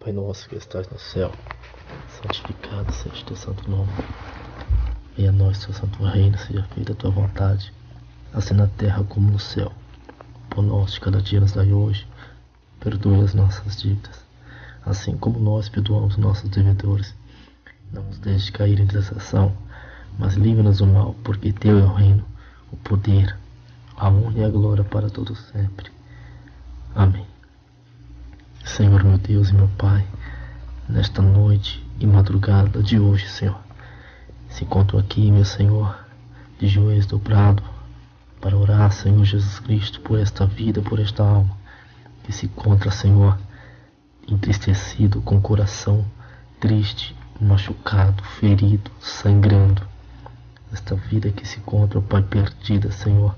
Pai nosso que estás no céu, santificado seja o teu santo nome. Venha a nós teu santo reino, seja feita a tua vontade, assim na terra como no céu. O pão nosso de cada dia nos dai hoje, perdoe as nossas dívidas, assim como nós perdoamos nossos devedores. Não nos deixe cair em tentação, mas livra-nos do mal, porque teu é o reino, o poder, a honra e a glória para todos sempre. Amém. Senhor meu Deus e meu Pai, nesta noite e madrugada de hoje, Senhor, se encontro aqui, meu Senhor, de joelhos dobrados, para orar, Senhor Jesus Cristo, por esta vida, por esta alma, que se encontra, Senhor, entristecido, com o coração triste, machucado, ferido, sangrando. Esta vida que se encontra, Pai, perdida, Senhor,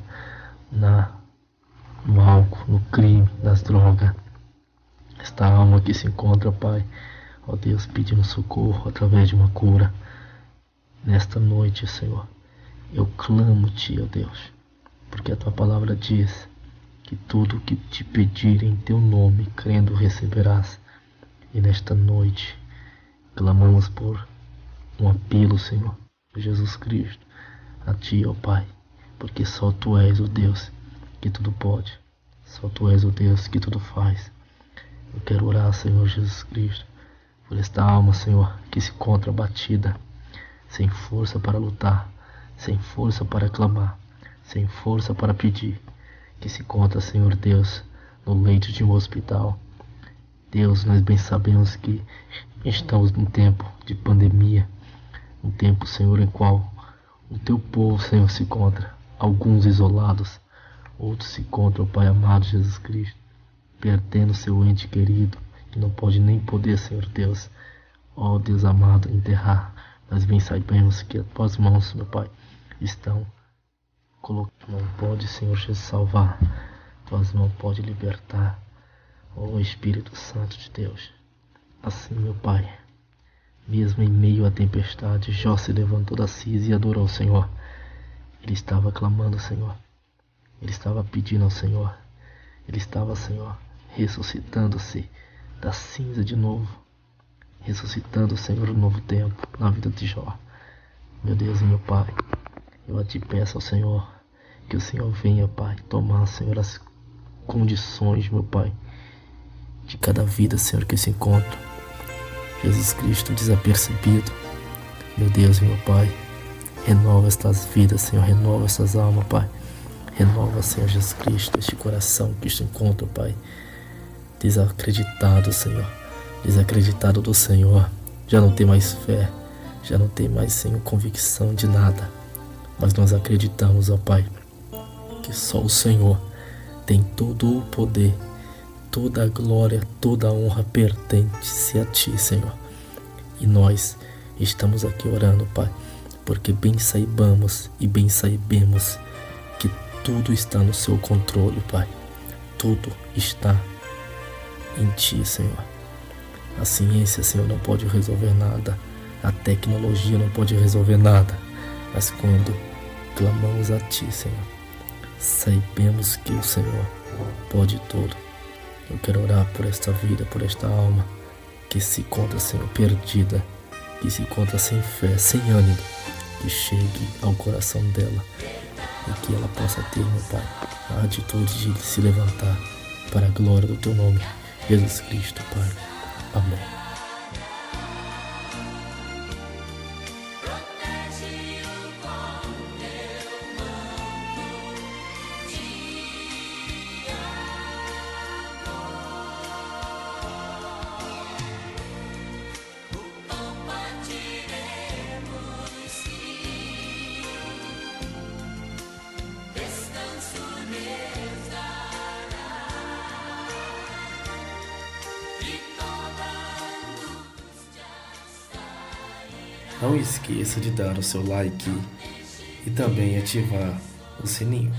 no álcool, no crime, nas drogas. Esta alma que se encontra, Pai, ó Deus, pedindo socorro através de uma cura. Nesta noite, Senhor, eu clamo-te, ó Deus, porque a tua palavra diz que tudo o que te pedir em teu nome, crendo, receberás. E nesta noite, clamamos por um apelo, Senhor, Jesus Cristo, a ti, ó Pai, porque só tu és o Deus que tudo pode, só tu és o Deus que tudo faz. Eu quero orar, Senhor Jesus Cristo, por esta alma, Senhor, que se encontra abatida, sem força para lutar, sem força para clamar, sem força para pedir, que se encontra, Senhor Deus, no leito de um hospital. Deus, nós bem sabemos que estamos num tempo de pandemia, um tempo, Senhor, em qual o teu povo, Senhor, se encontra, alguns isolados, outros se encontram, Pai amado Jesus Cristo, perdendo seu ente querido, que não pode nem poder, Senhor Deus, ó Deus amado, enterrar. Nós bem sabemos que as tuas mãos, meu Pai, estão colocadas. Não pode, Senhor Jesus, salvar, tuas mãos pode libertar, ó Espírito Santo de Deus. Assim, meu Pai, mesmo em meio à tempestade, Jó se levantou da cinza e adorou ao Senhor. Ele estava clamando ao Senhor, ele estava pedindo ao Senhor, ele estava, Senhor, ressuscitando-se da cinza de novo, ressuscitando, Senhor, um novo tempo na vida de Jó. Meu Deus e meu Pai, eu te peço ao Senhor, que o Senhor venha, Pai, tomar, Senhor, as condições, meu Pai, de cada vida, Senhor, que se encontra. Jesus Cristo desapercebido. Meu Deus e meu Pai, renova estas vidas, Senhor, renova essas almas, Pai. Renova, Senhor Jesus Cristo, este coração que se encontra, Pai, desacreditado, Senhor, desacreditado do Senhor, já não tem mais fé, já não tem mais, Senhor, convicção de nada, mas nós acreditamos, ó Pai, que só o Senhor tem todo o poder, toda a glória, toda a honra pertence a Ti, Senhor, e nós estamos aqui orando, Pai, porque bem saibamos e bem saibemos que tudo está no seu controle, Pai, tudo está em Ti, Senhor. A ciência, Senhor, não pode resolver nada, a tecnologia não pode resolver nada, mas quando clamamos a Ti, Senhor, sabemos que o Senhor pode tudo. Eu quero orar por esta vida, por esta alma que se encontra, Senhor, perdida, que se encontra sem fé, sem ânimo, que chegue ao coração dela e que ela possa ter, meu Pai, a atitude de se levantar para a glória do Teu nome, Jesus Cristo, Pai. Amém. Não esqueça de dar o seu like e também ativar o sininho.